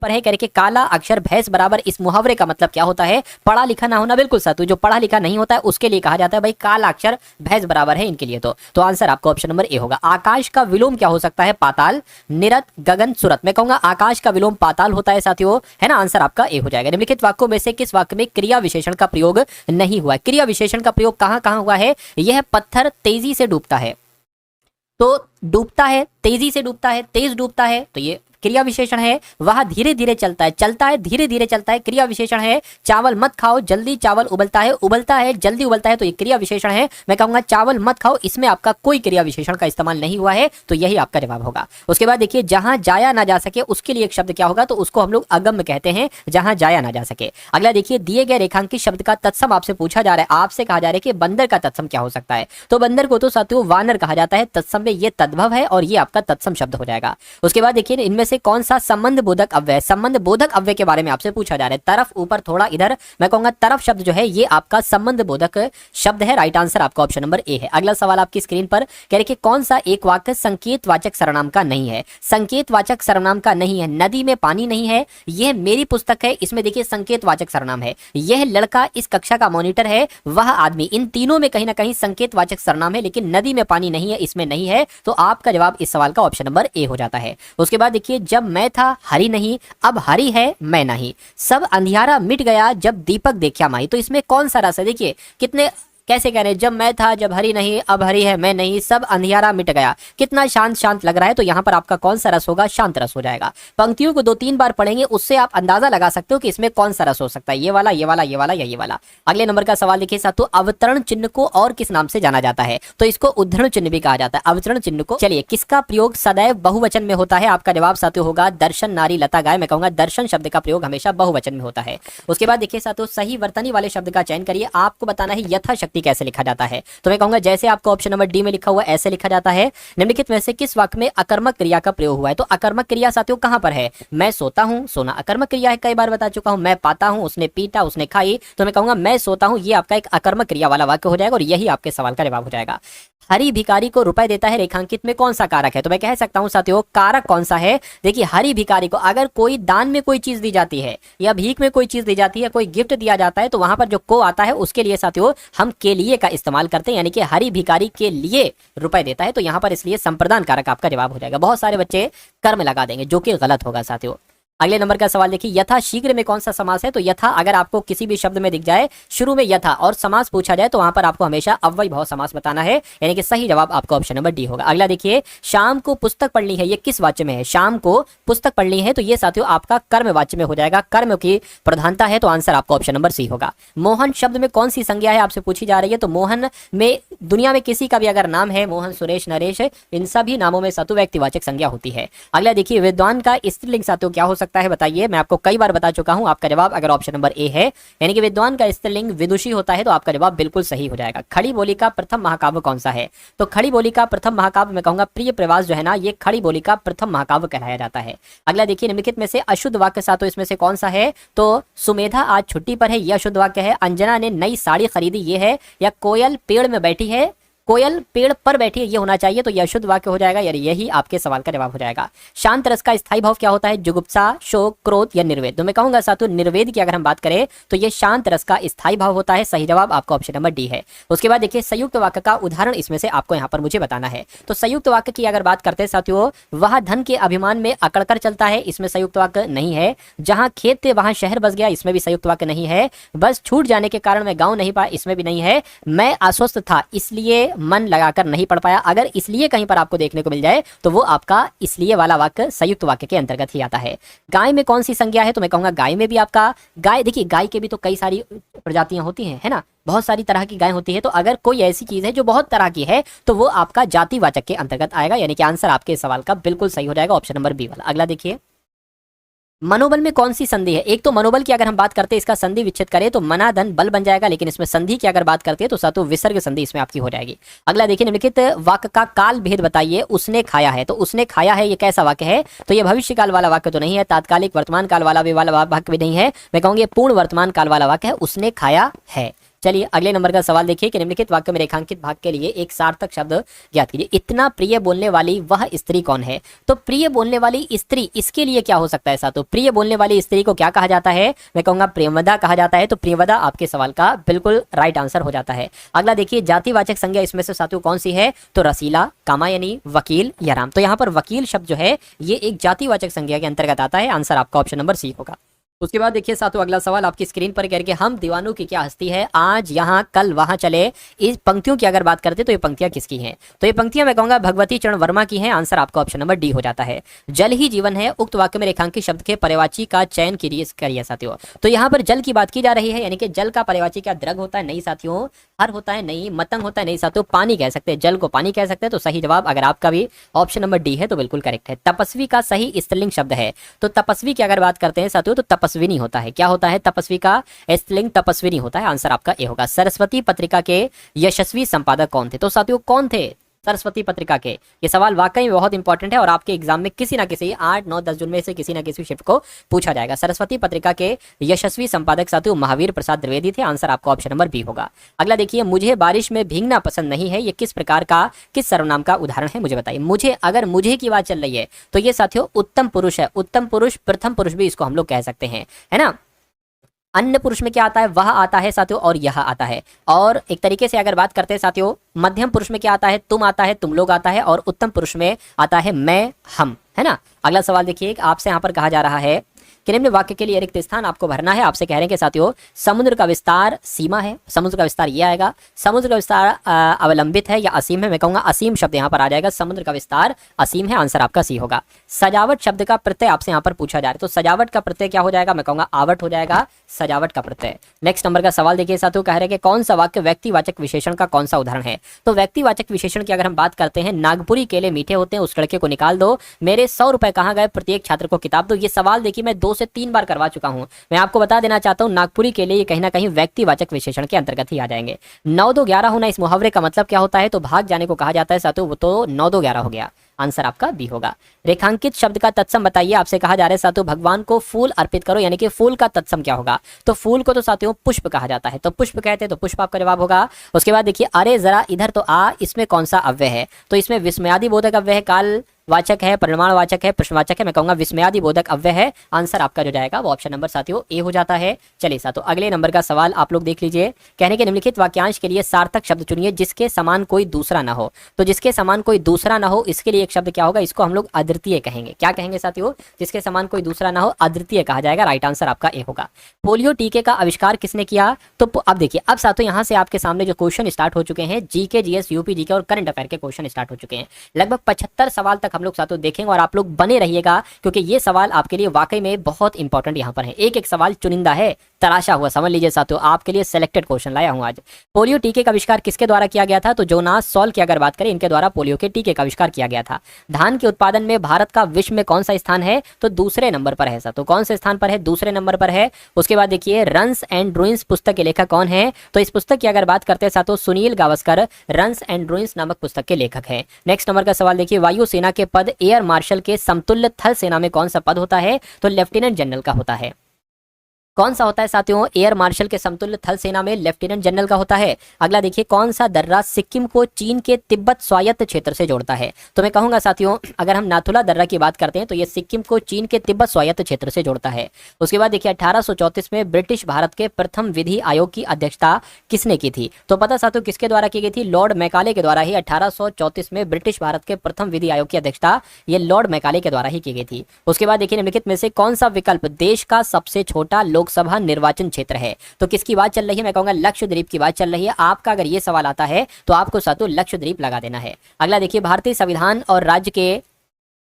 ऊपर है, कह के काला अक्षर भैंस बराबर। इस मुहावरे का मतलब क्या होता है? पढ़ा लिखा ना होना। बिल्कुल साथियों, जो पढ़ा लिखा नहीं होता है उसके लिए कहा जाता है भाई काला अक्षर भैंस बराबर है इनके लिए। तो आंसर आपका ऑप्शन नंबर ए होगा। आकाश का विलोम क्या हो सकता है? पाताल, निरत, गगन, सुरत। मैं कहूंगा आकाश का विलोम पाताल होता है साथियों, है ना। आंसर आपका ए हो जाएगा। निम्नलिखित वाक्यों में से किस वाक्य में क्रिया विशेषण का प्रयोग नहीं हुआ? क्रिया विशेषण का प्रयोग कहां कहां हुआ है? यह पत्थर तेजी से डूबता है, तो डूबता है, तेजी से डूबता है, तेज डूबता है, तो ये क्रिया विशेषण है। वह धीरे धीरे चलता है, चलता है, धीरे धीरे चलता है, क्रिया विशेषण है। चावल मत खाओ, जल्दी चावल उबलता है, उबलता है, जल्दी उबलता है, तो ये क्रिया विशेषण है। मैं कहूंगा चावल मत खाओ, इसमें आपका कोई क्रिया विशेषण का इस्तेमाल नहीं हुआ है, तो यही आपका जवाब होगा। उसके बाद देखिए, जहां जाया ना जा सके उसके लिए एक शब्द क्या होगा? तो उसको हम लोग अगम्य कहते हैं, जहां जाया ना जा सके। अगला देखिए, दिए गए रेखांकित शब्द का तत्सम आपसे पूछा जा रहा है, आपसे कहा जा रहा है कि बंदर का तत्सम क्या हो सकता है? तो बंदर को तो साथियों वानर कहा जाता है, तत्सम में ये तद्भव है और ये आपका तत्सम शब्द हो जाएगा। उसके बाद देखिए, इनमें से कौन सा संबंध बोधक अव्यय? संबंध बोधक अव्यय के बारे में आपसे पूछा जा रहा है। तरफ ऊपर थोड़ा इधर, मैं कहूंगा तरफ शब्द जो है ये आपका संबंध बोधक शब्द है। राइट आंसर आपका ऑप्शन नंबर ए है। अगला सवाल आपकी स्क्रीन पर कह रहे कि कौन सा एक वाक्य संकेतवाचक सर्वनाम का नहीं है? संकेतवाचक सर्वनाम का नहीं है। नदी में पानी नहीं है, यह मेरी पुस्तक है, इसमें देखिए संकेतवाचक सर्वनाम है। यह लड़का इस कक्षा का मॉनिटर है, वह आदमी, इन तीनों में कहीं ना कहीं संकेतवाचक सर्वनाम है, लेकिन नदी में पानी नहीं है, इसमें नहीं है, तो आपका जवाब इस सवाल का ऑप्शन नंबर ए हो जाता है। उसके बाद देखिए, जब मैं था हरी नहीं, अब हरी है मैं नहीं, सब अंधियारा मिट गया जब दीपक देखा माही। तो इसमें कौन सा रस है? देखिए कितने कैसे कह रहे हैं, जब मैं था, जब हरी नहीं, अब हरी है मैं नहीं, सब अंधियारा मिट गया। कितना शांत शांत लग रहा है, तो यहां पर आपका कौन सा रस होगा? शांत रस हो जाएगा। पंक्तियों को 2-3 बार पढ़ेंगे, उससे आप अंदाजा लगा सकते हो कि इसमें कौन सा रस हो सकता है, ये वाला, ये वाला, ये वाला या ये वाला। अगले नंबर का सवाल देखिए साथियों, अवतरण चिन्ह को और किस नाम से जाना जाता है? तो इसको उद्धरण चिन्ह भी कहा जाता है। अवतरण चिन्ह को, चलिए, किसका प्रयोग सदैव बहुवचन में होता है? आपका जवाब साथियों होगा दर्शन, नारी, लता, गाय। मैं कहूंगा दर्शन शब्द का प्रयोग हमेशा बहुवचन में होता है। उसके बाद देखिए साथियों, सही वर्तनी वाले शब्द का चयन करिए। आपको बताना है यथाशक्ति कैसे लिखा जाता है। तो मैं कहूंगा जैसे आपको ऑप्शन नंबर डी में लिखा हुआ ऐसे लिखा जाता है। निम्नलिखित में से किस वाक्य में अकर्मक क्रिया का प्रयोग हुआ है? तो अकर्मक क्रिया साथियों कहां पर है? मैं सोता हूं, सोना अकर्मक क्रिया है, कई बार बता चुका हूं। मैं पाता हूं, उसने पीटा, उसने खाई, तो मैं कहूंगा मैं सोता हूं, ये आपका एक अकर्मक क्रिया वाला वाक्य हो जाएगा और यही आपके सवाल का जवाब हो जाएगा। हरी भिखारी को रुपए देता है, रेखांकित में कौन सा कारक है? तो मैं कह सकता हूं साथियों कारक कौन सा है? देखिए, हरी भिखारी को अगर कोई दान में कोई चीज दी जाती है या भीख में कोई चीज दी जाती है, कोई गिफ्ट दिया जाता है, तो वहां पर जो को आता है उसके लिए साथियों हम के लिए का इस्तेमाल करते हैं, यानी कि हरी भिखारी के लिए रुपए देता है, तो यहां पर इसलिए संप्रदान कारक आपका जवाब हो जाएगा। बहुत सारे बच्चे कर्म लगा देंगे जो कि गलत होगा साथियों। अगले नंबर का सवाल देखिए, यथा शीघ्र में कौन सा समास है? तो यथा अगर आपको किसी भी शब्द में दिख जाए शुरू में यथा और समास पूछा जाए, तो वहां पर आपको हमेशा अव्यय भाव समास बताना है, यानी कि सही जवाब आपका ऑप्शन नंबर डी होगा। अगला देखिए, शाम को पुस्तक पढ़नी है, ये किस वाच्य में है? शाम को पुस्तक पढ़नी है, तो ये साथियों आपका कर्म वाच्य में हो जाएगा, कर्म की प्रधानता है, तो आंसर आपका ऑप्शन नंबर सी होगा। मोहन शब्द में कौन सी संज्ञा है आपसे पूछी जा रही है? तो मोहन में दुनिया में किसी का भी अगर नाम है, मोहन, सुरेश, नरेश, इन सभी नामों में सातु व्यक्तिवाचक संज्ञा होती है। अगला देखिए, विद्वान का स्त्रीलिंग साथियों क्या हो सकता है? बताइए, मैं आपको कई बार बता चुका हूं। आपका जवाब अगर ऑप्शन नंबर ए है, यानी कि विद्वान का स्त्रीलिंग विदुषी होता है, तो आपका जवाब बिल्कुल सही हो जाएगा। खड़ी बोली का प्रथम महाकाव्य कौन सा है? तो खड़ी बोली का प्रथम महाकाव्य मैं कहूंगा प्रिय प्रवास जो है ना, ये खड़ी बोली का प्रथम महाकाव्य कहलाया जाता है। अगला देखिए, निम्नलिखित में से अशुद्ध वाक्य साथियों इसमें से कौन सा है? तो सुमेधा आज छुट्टी पर है, यह अशुद्ध वाक्य है। अंजना ने नई साड़ी खरीदी, ये है। या कोयल पेड़ में बैठी है, कोयल पेड़ पर बैठी है, ये होना चाहिए, तो यह शुद्ध वाक्य हो जाएगा, यानी यही आपके सवाल का जवाब हो जाएगा। शांत रस का स्थायी भाव क्या होता है? जुगुप्सा, शोक, क्रोध या निर्वेद? तो मैं कहूंगा साथियों निर्वेद की अगर हम बात करें तो ये शांत रस का स्थायी भाव होता है। सही जवाब आपका ऑप्शन नंबर डी है। उसके बाद देखिए, संयुक्त वाक्य का उदाहरण इसमें से आपको यहाँ पर मुझे बताना है। तो संयुक्त वाक्य की अगर बात करते हैं साथियों, वह धन के अभिमान में अकड़कर चलता है, इसमें संयुक्त वाक्य नहीं है। जहां खेत थे वहां शहर बस गया, इसमें भी संयुक्त वाक्य नहीं है। बस छूट जाने के कारण मैं गाँव नहीं पाया, इसमें भी नहीं है। मैं अस्वस्थ था इसलिए मन लगाकर नहीं पढ़ पाया, अगर इसलिए कहीं पर आपको देखने को मिल जाए तो वो आपका इसलिए वाला वाक्य संयुक्त वाक्य के अंतर्गत ही आता है। गाय में कौन सी संज्ञा है? तो मैं कहूंगा गाय में भी आपका, गाय देखिए गाय के भी तो कई सारी प्रजातियां होती हैं, है ना, बहुत सारी तरह की गाय होती है, तो अगर कोई ऐसी चीज है जो बहुत तरह की है तो वो आपका जातिवाचक के अंतर्गत आएगा, यानी कि आंसर आपके सवाल का बिल्कुल सही हो जाएगा, ऑप्शन नंबर बी वाला। अगला देखिए, मनोबल में कौन सी संधि है? एक तो मनोबल की अगर हम बात करते हैं, इसका संधि विच्छेद करें तो मना धन बल बन जाएगा, लेकिन इसमें संधि की अगर बात करते हैं तो सातु विसर्ग संधि इसमें आपकी हो जाएगी। अगला देखिए, निम्नलिखित वाक्य का काल भेद बताइए। उसने खाया है, तो उसने खाया है ये कैसा वाक्य है? तो ये भविष्य काल वाला वाक्य तो नहीं है, तात्कालिक वर्तमान काल वाला भी वाक्य भी नहीं है, मैं कहूंगी पूर्ण वर्तमान काल वाला वाक्य है, उसने खाया है। चलिए अगले नंबर का सवाल देखिए कि निम्नलिखित वाक्य में रेखांकित भाग के लिए एक सार्थक शब्द ज्ञात कीजिए। इतना प्रिय बोलने वाली वह स्त्री कौन है? तो प्रिय बोलने वाली स्त्री, इसके लिए क्या हो सकता है साथियों? प्रिय बोलने वाली स्त्री को क्या कहा जाता है? मैं कहूंगा प्रियवदा कहा जाता है। तो प्रियवदा आपके सवाल का बिल्कुल राइट आंसर हो जाता है। अगला देखिए जातिवाचक संज्ञा इसमें से साथियों कौन सी है? तो रसीला, कामायनी, वकील या राम। तो यहाँ पर वकील शब्द जो है ये एक जातिवाचक संज्ञा के अंतर्गत आता है। आंसर आपका ऑप्शन नंबर सी होगा। उसके बाद देखिए साथियों अगला सवाल आपकी स्क्रीन पर करके, हम दीवानों की क्या हस्ती है, आज यहाँ कल वहां चले। इस पंक्तियों की अगर बात करते तो ये पंक्तियां किसकी हैं? तो ये पंक्तियां मैं कहूंगा भगवती चरण वर्मा की हैं। आंसर आपका ऑप्शन नंबर डी हो जाता है। जल ही जीवन है, उक्त वाक्य में रेखांकित शब्द के पर्यायवाची का चयन करिए साथियों। तो यहाँ पर जल की बात की जा रही है, यानी कि जल का पर्यायवाची क्या द्रग होता है? नहीं साथियों। हर होता है? नहीं। मतंग होता है? नहीं साथियों। पानी कह सकते हैं, जल को पानी कह सकते हैं। तो सही जवाब अगर आपका भी ऑप्शन नंबर डी है तो बिल्कुल करेक्ट है। तपस्वी का सही स्त्रीलिंग शब्द है, तो तपस्वी की अगर बात करते हैं साथियों तो तपस्विनी होता है। क्या होता है? तपस्वी का स्त्रीलिंग तपस्विनी होता है। आंसर आपका ए होगा। सरस्वती पत्रिका के यशस्वी संपादक कौन थे? तो साथियों कौन थे सरस्वती पत्रिका के? ये सवाल वाकई में बहुत इंपॉर्टेंट है और आपके एग्जाम में किसी ना किसी 8, 9, 10 जून में से किसी ना किसी शिफ्ट को पूछा जाएगा। सरस्वती पत्रिका के यशस्वी संपादक साथियों महावीर प्रसाद द्विवेदी थे। आंसर आपका ऑप्शन नंबर बी होगा। अगला देखिए, मुझे बारिश में भीगना पसंद नहीं है, ये किस प्रकार का, किस सर्वनाम का उदाहरण है? मुझे बताइए। मुझे, अगर मुझे की बात चल रही है तो ये साथियों उत्तम पुरुष है। उत्तम पुरुष, प्रथम पुरुष भी इसको हम लोग कह सकते हैं, है ना। अन्य पुरुष में क्या आता है? वह आता है साथियों और यह आता है। और एक तरीके से अगर बात करते हैं साथियों, मध्यम पुरुष में क्या आता है? तुम आता है, तुम लोग आता है। और उत्तम पुरुष में आता है मैं, हम, है ना। अगला सवाल देखिए, आपसे यहाँ पर कहा जा रहा है कि निम्न वाक्य के लिए रिक्त स्थान आपको भरना है। आपसे कह रहे हैं कि साथियों समुद्र का विस्तार सीमा है, समुद्र का विस्तार ये आएगा। समुद्र का विस्तार अवलंबित है या असीम है? मैं कहूंगा असीम शब्द यहाँ पर आ जाएगा। समुद्र का विस्तार असीम है। आंसर आपका सी होगा। सजावट शब्द का प्रत्यय आपसे यहाँ पर पूछा जा रहा है, तो सजावट का प्रत्यय क्या हो जाएगा? मैं कहूंगा आवट हो जाएगा, सजावट का प्रत्यय। नेक्स्ट नंबर का सवाल देखिए साथियों, कह रहे हैं कि कौन सा वाक्य व्यक्तिवाचक विशेषण का कौन सा उदाहरण है? तो व्यक्तिवाचक विशेषण की अगर हम बात करते हैं, नागपुरी केले मीठे होते हैं, उस लड़के को निकाल दो, मेरे 100 रुपए कहाँ गए, प्रत्येक छात्र को किताब दो। ये सवाल देखिए मैं 2 से 3 बार करवा चुका हूं। मैं आपको बता देना चाहता हूं, नागपुरी के लिए कहीं ना कहीं व्यक्तिवाचक विशेषण के अंतर्गत ही आ जाएंगे। 9 2 11 होना इस मुहावरे का मतलब क्या होता है? तो भाग जाने को कहा जाता है साथियों, वो तो 9 2 11 हो गया। आंसर आपका बी होगा। रेखांकित शब्द का तत्सम बताइए। आपसे कहा जा रहा है साथियों भगवान को फूल अर्पित करो, यानी कि फूल का तत्सम क्या होगा? तो फूल को तो साथियों पुष्प कहा जाता है, तो पुष्प कहते हैं तो पुष्प आपका जवाब होगा। उसके बाद देखिए, अरे जरा इधर तो आ, इसमें कौन सा अव्यय है? तो इसमें विस्मयादि बोधक अव्यय है, काल वाचक है, परिमाणवाचक है, प्रश्नवाचक है। मैं कहूंगा विस्मयादि बोधक अव्यय है। आंसर आपका जो जाएगा वो ऑप्शन नंबर साथियों ए हो जाता है। चलिए साथियों अगले नंबर का सवाल आप लोग देख लीजिए। कहने के निम्नलिखित वाक्यांश के लिए सार्थक शब्द चुनिए जिसके समान कोई दूसरा ना हो। तो जिसके समान कोई दूसरा ना हो, इसके लिए एक शब्द क्या होगा? इसको हम लोग अद्वितीय कहेंगे। क्या कहेंगे साथियों? जिसके समान कोई दूसरा ना हो, अद्वितीय कहा जाएगा। राइट आंसर आपका ए होगा। पोलियो टीके का आविष्कार किसने किया? तो अब देखिए, अब साथियों यहाँ से आपके सामने जो क्वेश्चन स्टार्ट हो चुके हैं, जीके, जीएस, यूपी जीके और करंट अफेयर के क्वेश्चन स्टार्ट हो चुके हैं। लगभग 75 सवाल तक हम लोग साथियों देखेंगे और आप लोग बने रहिएगा, क्योंकि ये सवाल आपके लिए वाकई में बहुत इंपॉर्टेंट यहाँ पर है। एक एक सवाल चुनिंदा है, तराशा हुआ, समझ लीजिए साथियों, आपके लिए सिलेक्टेड क्वेश्चन लाया हूं आज। पोलियो टीके का आविष्कार किसके द्वारा किया गया था? तो जोनास सॉल की अगर बात करें, इनके द्वारा पोलियो के टीके का आविष्कार किया गया था। धान के उत्पादन में भारत का विश्व में कौन सा स्थान है? तो दूसरे नंबर पर है साथियों। कौन से स्थान पर है? दूसरे नंबर पर है। उसके बाद देखिए, रन्स एंड रूइंस पुस्तक के लेखक कौन है? तो इस पुस्तक की अगर बात करते हैं साथियों, Sunil Gavaskar runs and ruins नामक पुस्तक के लेखक है। नेक्स्ट नंबर का सवाल देखिए, वायुसेना के पद एयर मार्शल के समतुल्य थल सेना में कौन सा पद होता है? तो लेफ्टिनेंट जनरल का होता है। कौन सा होता है साथियों? एयर मार्शल के समतुल्य थल सेना में लेफ्टिनेंट जनरल का होता है। अगला देखिए, कौन सा दर्रा सिक्किम को चीन के तिब्बत स्वायत्त क्षेत्र से जोड़ता है? तो मैं कहूंगा साथियों, अगर हम नाथुला दर्रा की बात करते हैं तो ये सिक्किम को चीन के तिब्बत स्वायत्त क्षेत्र से जोड़ता है। उसके बाद देखिए, 1834 में ब्रिटिश भारत के प्रथम विधि आयोग की अध्यक्षता किसने की थी? तो पता साथियों किसके द्वारा की गई थी? लॉर्ड मैकाले के द्वारा ही 1834 में ब्रिटिश भारत के प्रथम विधि आयोग की अध्यक्षता ये लॉर्ड मैकाले के द्वारा ही की गई थी। उसके बाद देखिए, निम्नलिखित में से कौन सा विकल्प देश का सबसे छोटा लोकसभा निर्वाचन क्षेत्र है? तो किसकी बात चल रही है? मैं कहूंगा लक्षद्वीप की बात चल रही है। आपका अगर ये सवाल आता है तो आपको साथियों लक्षद्वीप लगा देना है। अगला देखिए, भारतीय संविधान और राज्य के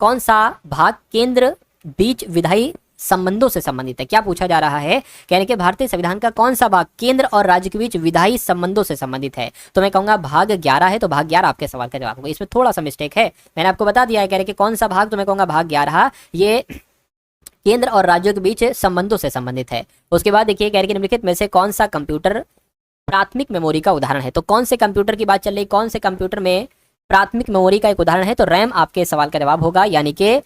कौन सा भाग केंद्र बीच विधायी संबंधों से संबंधित है? क्या पूछा जा रहा है? कहने के भारतीय संविधान का कौन सा भाग केंद्र और राज्य के बीच विधायी संबंधों से संबंधित है? तो मैं कहूंगा भाग 11 है। तो भाग 11 आपके सवाल का जवाब होगा। इसमें थोड़ा सा मिस्टेक है, मैंने आपको बता दिया है। कह रहे कि कौन सा भाग? तो मैं कहूंगा भाग 11 ये केंद्र और राज्यों के बीच संबंधों से संबंधित है। उसके बाद देखिए, कह रहे कि निम्नलिखित में से कौन सा कंप्यूटर प्राथमिक मेमोरी का उदाहरण है? तो कौन से कंप्यूटर की बात चल रही है? कौन से कंप्यूटर में प्राथमिक मेमोरी का एक उदाहरण है? तो रैम आपके सवाल का जवाब होगा, यानी कि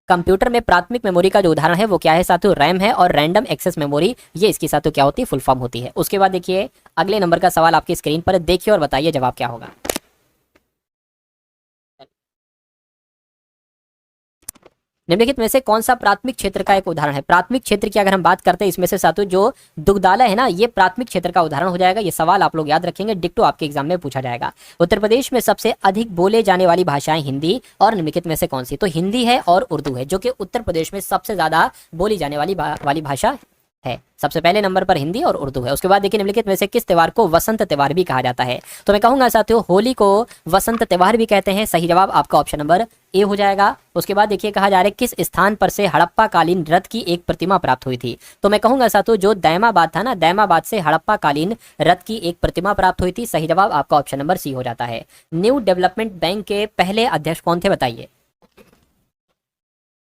कंप्यूटर में प्राथमिक मेमोरी का जो उदाहरण है वो क्या है साथियों, रैम है, और रैंडम एक्सेस मेमोरी ये इसकी साथियों क्या होती है, फुल फॉर्म होती है। उसके बाद देखिए अगले नंबर का सवाल आपकी स्क्रीन पर देखिए और बताइए जवाब क्या होगा। निम्नलिखित में से कौन सा प्राथमिक क्षेत्र का एक उदाहरण है। प्राथमिक क्षेत्र की अगर हम बात करते हैं इसमें से साथियों जो दुग्धालय है ना, ये प्राथमिक क्षेत्र का उदाहरण हो जाएगा। ये सवाल आप लोग याद रखेंगे, डिक्टो आपके एग्जाम में पूछा जाएगा। उत्तर प्रदेश में सबसे अधिक बोले जाने वाली भाषाएं हिंदी और निम्नलिखित में से कौन सी, तो हिंदी है और उर्दू है, जो कि उत्तर प्रदेश में सबसे ज्यादा बोली जाने वाली भाषा है। सबसे पहले नंबर पर हिंदी और उर्दू है। उसके बाद देखिए निम्नलिखित में से किस त्योहार को वसंत त्योहार भी कहा जाता है, तो मैं कहूंगा साथियों होली को वसंत त्योहार भी कहते हैं। सही जवाब आपका ऑप्शन नंबर ए हो जाएगा। उसके बाद देखिए कहा जा रहा है किस स्थान पर से हड़प्पा कालीन रथ की एक प्रतिमा प्राप्त हुई थी, तो मैं कहूंगा साथियों जो दैमाबाद था ना, दैमाबाद से हड़प्पा कालीन रथ की एक प्रतिमा प्राप्त हुई थी। सही जवाब आपका ऑप्शन नंबर सी हो जाता है। न्यू डेवलपमेंट बैंक के पहले अध्यक्ष कौन थे बताइए,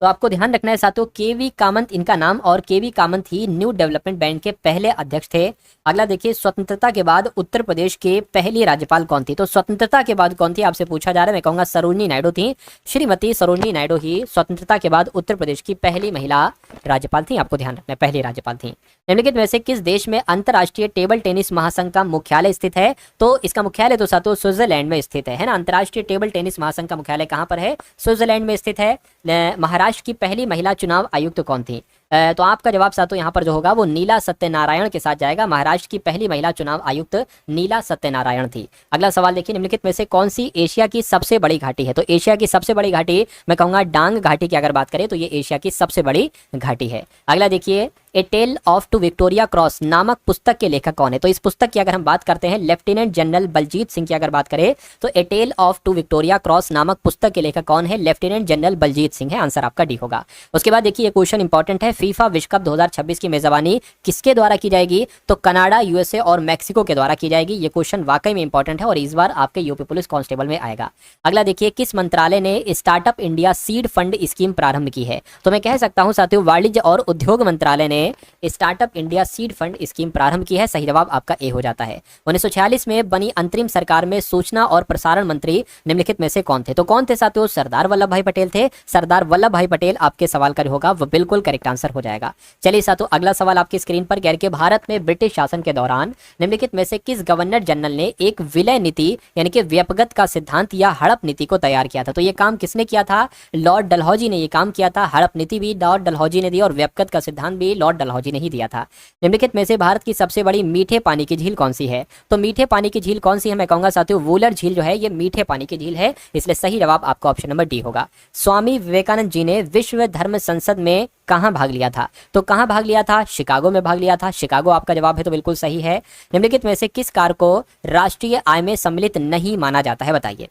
तो आपको ध्यान रखना है साथियों केवी कामत इनका नाम, और केवी कामत ही न्यू डेवलपमेंट बैंक के पहले अध्यक्ष थे। अगला देखिए स्वतंत्रता के बाद उत्तर प्रदेश के पहली राज्यपाल कौन थी, तो स्वतंत्रता के बाद कौन थी आपसे पूछा जा रहा है। मैं कहूंगा सरोजिनी नायडू थी। श्रीमती सरोजिनी नायडू ही स्वतंत्रता के बाद उत्तर प्रदेश की पहली महिला राज्यपाल थी। आपको ध्यान रखना है पहली राज्यपाल थी। निम्नलिखित में से किस देश में अंतर्राष्ट्रीय टेबल टेनिस महासंघ का मुख्यालय स्थित है, तो इसका मुख्यालय तो साथियों स्विट्जरलैंड में स्थित है ना। अंतर्राष्ट्रीय टेबल टेनिस महासंघ का मुख्यालय कहाँ पर है, स्विट्जरलैंड में स्थित है। महाराष्ट्र की पहली महिला चुनाव आयुक्त कौन थी, तो आपका जवाब साथियों यहाँ पर जो होगा वो नीला सत्यनारायण के साथ जाएगा। महाराष्ट्र की पहली महिला चुनाव आयुक्त नीला सत्यनारायण थी। अगला सवाल देखिए निम्नलिखित में से कौन सी एशिया की सबसे बड़ी घाटी है, तो एशिया की सबसे बड़ी घाटी मैं कहूंगा डांग घाटी की अगर बात करें तो ये एशिया की सबसे बड़ी घाटी है। अगला देखिए a tale of two Victoria Cross नामक पुस्तक के लेखक कौन है, तो इस पुस्तक की अगर हम बात करते हैं लेफ्टिनेंट जनरल बलजीत सिंह की अगर बात करें तो a tale of two Victoria Cross नामक पुस्तक के लेखक कौन है, लेफ्टिनेंट जनरल बलजीत सिंह है। आंसर आपका डी होगा। उसके बाद देखिए क्वेश्चन इंपॉर्टेंट है, फीफा विश्व कप 2026 की मेजबानी किसके द्वारा की जाएगी, तो कनाडा, यूएसए और मैक्सिको के द्वारा की जाएगी। ये क्वेश्चन वाकई में इंपॉर्टेंट है और इस बार आपके यूपी पुलिस कांस्टेबल में आएगा। अगला देखिए किस मंत्रालय ने startup India seed fund scheme प्रारंभ की है, तो मैं कह सकता हूं साथियों वाणिज्य और उद्योग मंत्रालय ने startup India seed fund scheme प्रारंभ की है। सही जवाब आपका ए हो जाता है। 1946 में बनी अंतरिम सरकार में सूचना और प्रसारण मंत्री निम्नलिखित में से कौन थे, तो कौन थे साथियों, सरदार वल्लभ भाई पटेल थे। सरदार वल्लभ भाई पटेल आपके सवाल का होगा वो बिल्कुल करेक्ट आंसर हो जाएगा। चलिए साथियों अगला सवाल आपकी स्क्रीन पर गैर के भारत में ब्रिटिश शासन के दौरान निम्नलिखित में से किस गवर्नर जनरल ने एक विलय नीति यानी कि व्यपगत का सिद्धांत या हड़प नीति को तैयार किया था, तो ये काम किसने किया था, लॉर्ड डलहौजी ने ये काम किया था। हड़प नीति भी लॉर्ड डलहौजी ने दी और व्यपगत का सिद्धांत भी लॉर्ड डलहौजी ने ही दिया था। निम्नलिखित में से भारत की सबसे बड़ी मीठे पानी की झील कौन सी है, तो मीठे पानी की झील कौन सी है, मैं कहूंगा साथियों वूलर झील जो है ये मीठे पानी की झील है, इसलिए सही जवाब आपका ऑप्शन नंबर डी होगा। स्वामी विवेकानंद जी ने विश्व धर्म संसद में कहां भाग लिया था, तो कहां भाग लिया था, शिकागो में भाग लिया था। शिकागो आपका जवाब है तो बिल्कुल सही है। निम्नलिखित में से किस कार को राष्ट्रीय आय में सम्मिलित नहीं माना जाता है बताइए,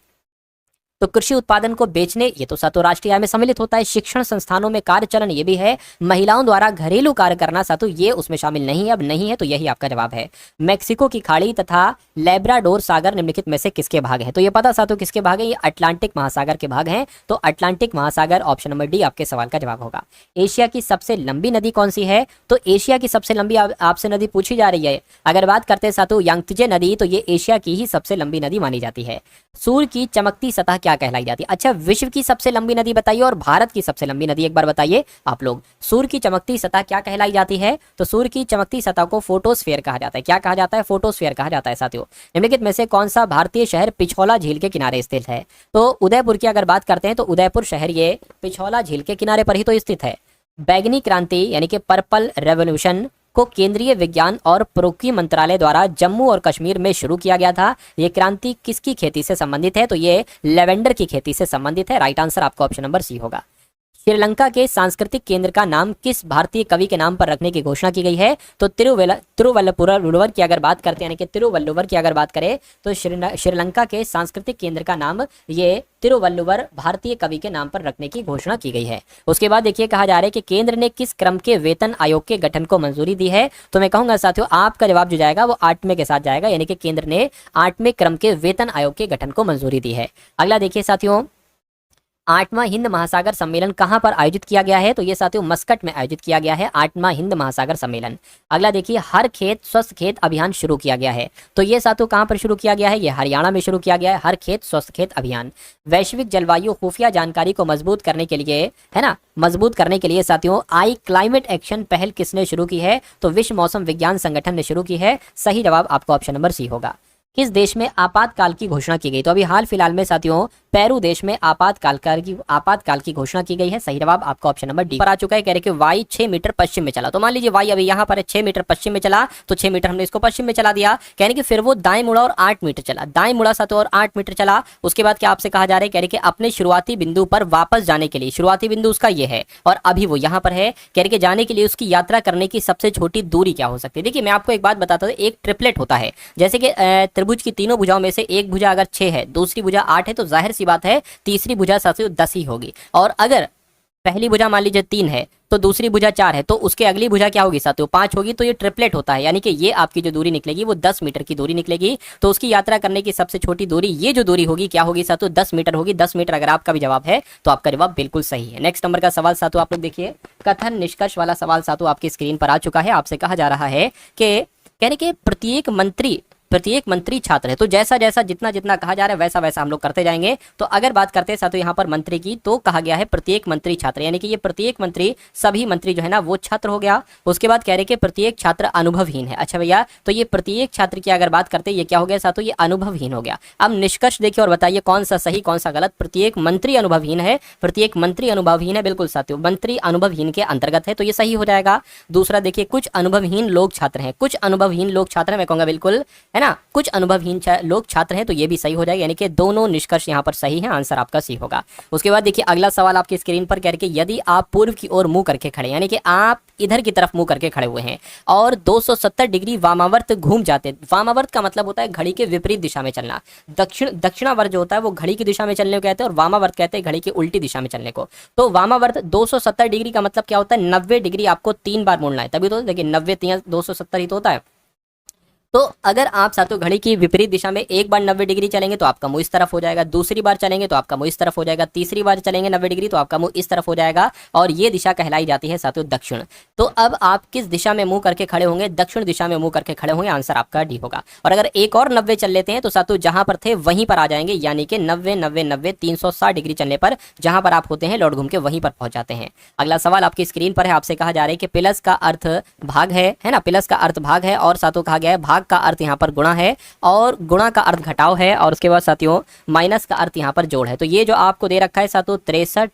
तो कृषि उत्पादन को बेचने ये तो सातों राष्ट्रीय आय में सम्मिलित होता है। शिक्षण संस्थानों में कार्य चलन ये भी है। महिलाओं द्वारा घरेलू कार्य करना सातों ये उसमें शामिल नहीं है, अब नहीं है तो यही आपका जवाब है। मैक्सिको की खाड़ी तथा लेब्राडोर सागर निम्नलिखित में से किसके भाग है, तो ये पता सातों किसके भाग है, ये अटलांटिक महासागर के भाग हैं, तो अटलांटिक महासागर ऑप्शन नंबर डी आपके सवाल का जवाब होगा। एशिया की सबसे लंबी नदी कौन सी है, तो एशिया की सबसे लंबी आपसे नदी पूछी जा रही है। अगर बात करते हैं सातों यांगत्जे नदी, तो ये एशिया की ही सबसे लंबी नदी मानी जाती है। सूर्य की चमकती सतह क्या कहलाई जाती है, अच्छा विश्व की सबसे लंबी नदी बताइए और भारत की सबसे लंबी नदी एक बार बताइए आप लोग। सूर्य की चमकती सतह क्या कहलाई जाती है, तो सूर्य की चमकती सतह को फोटोस्फीयर कहा जाता है। क्या कहा जाता है, फोटोस्फीयर कहा जाता है साथियों। निम्नलिखित में से कौन सा भारतीय शहर पिछोला झील के किनारे स्थित है, तो उदयपुर की अगर बात करते हैं तो उदयपुर शहर ये पिछोला झील के किनारे पर ही तो स्थित है। बैगनी क्रांति यानी कि पर्पल रेवोल्यूशन को केंद्रीय विज्ञान और प्रौद्योगिकी मंत्रालय द्वारा जम्मू और कश्मीर में शुरू किया गया था। ये क्रांति किसकी खेती से संबंधित है, तो ये लेवेंडर की खेती से संबंधित है। राइट आंसर आपका ऑप्शन नंबर सी होगा। श्रीलंका के सांस्कृतिक केंद्र का नाम किस भारतीय कवि के नाम पर रखने की घोषणा की गई है, तो तिरुवल्लुवर की अगर बात करते हैं यानी कि तिरुवल्लुवर की अगर बात करें तो श्रीलंका के सांस्कृतिक केंद्र का नाम ये तिरुवल्लुवर भारतीय कवि के नाम पर रखने की घोषणा की गई है। उसके बाद देखिए कहा जा रहा है कि केंद्र ने किस क्रम के वेतन आयोग के गठन को मंजूरी दी है, तो मैं कहूंगा साथियों आपका जवाब जो जाएगा वो 8वें के साथ जाएगा, यानी कि केंद्र ने 8वें क्रम के वेतन आयोग के गठन को मंजूरी दी है। अगला देखिए साथियों 8वां हिंद महासागर सम्मेलन कहां पर आयोजित किया गया है? तो ये साथियों मस्कट में आयोजित किया गया है 8वां हिंद महासागर सम्मेलन। अगला देखिए, हर खेत स्वस्थ खेत अभियान शुरू किया गया है। तो ये साथियों कहां पर शुरू किया गया है? ये हरियाणा में शुरू किया गया है, हर खेत स्वस्थ खेत अभियान। वैश्विक जलवायु खुफिया जानकारी को मजबूत करने के लिए, है ना, मजबूत करने के लिए साथियों आई क्लाइमेट एक्शन पहल किसने शुरू की है? तो विश्व मौसम विज्ञान संगठन ने शुरू की है। सही जवाब आपका ऑप्शन नंबर सी होगा। किस देश में आपातकाल की घोषणा की गई? तो अभी हाल फिलहाल में साथियों पेरू देश में आपातकाल की घोषणा की गई है। सही जवाब आपका ऑप्शन नंबर डी पर आ चुका है। कह रहे कि वाई 6 मीटर पश्चिम में चला। तो मान लीजिए वाई अभी यहाँ पर है 6 मीटर पश्चिम में चला, तो 6 मीटर हमने इसको पश्चिम में चला दिया। कहने कि फिर वो दाएं मुड़ा और 8 मीटर चला, दाएं मुड़ा साथियों और 8 मीटर चला। उसके बाद क्या आपसे कहा जा रहा है? कह रहे कि अपने शुरुआती बिंदु पर वापस जाने के लिए, शुरुआती बिंदु उसका ये है और अभी वो यहाँ पर है। कह रहे कि जाने के लिए उसकी यात्रा करने की सबसे छोटी दूरी क्या हो सकती है? देखिए मैं आपको एक बात बताता हूँ, एक ट्रिपलेट होता है, जैसे कि त्रिभुज की तीनों भुजाओं में से एक भुजा अगर 6 है, दूसरी भुजा 8 है, तो जाहिर सी बात है तीसरी भुजा साथियों 10 ही होगी। और अगर पहली भुजा मान लीजिए 3 है तो दूसरी भुजा 4 है, तो उसके अगली भुजा क्या होगी साथियों? 5 होगी। तो ये ट्रिपलेट होता है, यानी कि ये आपकी जो दूरी निकलेगी वो 10 मीटर की दूरी निकलेगी। तो उसकी यात्रा करने की सबसे छोटी दूरी, ये जो दूरी होगी क्या होगी साथियों? 10 मीटर होगी। 10 मीटर अगर आपका भी जवाब है तो आपका जवाब बिल्कुल सही है। नेक्स्ट नंबर का सवाल साथियों आप लोग देखिए, कथन निष्कर्ष वाला सवाल साथियों आपकी स्क्रीन पर आ चुका है। आपसे कहा जा रहा है कि कहने के प्रत्येक मंत्री छात्र है। तो जैसा जैसा जितना जितना कहा जा रहा है वैसा वैसा हम लोग करते जाएंगे। तो अगर बात करते हैं साथियों यहाँ पर मंत्री की, तो कहा गया है प्रत्येक मंत्री छात्र, यानी कि ये प्रत्येक मंत्री, सभी मंत्री जो है ना वो छात्र हो गया। उसके बाद कह रहे कि प्रत्येक छात्र अनुभवहीन है। अच्छा भैया, तो ये प्रत्येक छात्र की अगर बात करते हैं ये क्या हो गया साथियों? ये अनुभवहीन हो गया। अब निष्कर्ष देखिए और बताइए कौन सा सही कौन सा गलत। प्रत्येक मंत्री अनुभवहीन है, प्रत्येक मंत्री अनुभवहीन है, बिल्कुल साथियों मंत्री अनुभवहीन के अंतर्गत है, तो ये सही हो जाएगा। दूसरा देखिए, कुछ अनुभवहीन लोग छात्र हैं, कुछ अनुभवहीन लोग छात्र हैं, मैं कहूंगा बिल्कुल, है ना, कुछ अनुभवहीन लोग छात्र हैं, तो ये भी सही हो जाएगा। यानी कि दोनों निष्कर्ष यहाँ पर सही है, आंसर आपका सी होगा। उसके बाद देखिए अगला सवाल आपकी स्क्रीन पर कह रहे कि यदि आप पूर्व की ओर मुंह करके खड़े, यानी कि आप इधर की तरफ मुंह करके खड़े हुए हैं और 270 डिग्री वामावर्त घूम जाते। वामावर्त का मतलब होता है घड़ी के विपरीत दिशा में चलना। दक्षिणावर्त जो होता है वो घड़ी की दिशा में चलने को कहते हैं और वामावर्त कहते हैं घड़ी की उल्टी दिशा में चलने को। तो वामावर्त 270 डिग्री का मतलब क्या होता है? 90 डिग्री आपको 3 बार मुड़ना है, तभी तो देखिए 90 3 270 ही तो होता है। तो अगर आप साथियों घड़ी की विपरीत दिशा में एक बार 90 डिग्री चलेंगे तो आपका मुंह इस तरफ हो जाएगा, दूसरी बार चलेंगे तो आपका मुंह इस तरफ हो जाएगा, तीसरी बार चलेंगे 90 डिग्री तो आपका मुंह इस तरफ हो जाएगा, और ये दिशा कहलाई जाती है साथियों दक्षिण। तो अब आप किस दिशा में मुंह करके खड़े होंगे? दक्षिण दिशा में मुंह करके खड़े होंगे, आंसर आपका डी होगा। और अगर एक और 90 चल लेते हैं तो साथियों जहां पर थे वहीं पर आ जाएंगे, यानी कि 90 90 90 360 डिग्री चलने पर जहां पर आप होते हैं लौट घूम के वहीं पर पहुंच जाते हैं। अगला सवाल आपकी स्क्रीन पर है। आपसे कहा जा रहा है कि प्लस का अर्थ भाग है ना, प्लस का अर्थ भाग है, और साथियों कहा गया है भाग का अर्थ यहाँ पर गुणा है और गुणा का अर्थ घटाव है, और उसके बाद साथियों माइनस का अर्थ यहाँ पर जोड़ है। तो ये जो आपको दे रखा है साथियों 63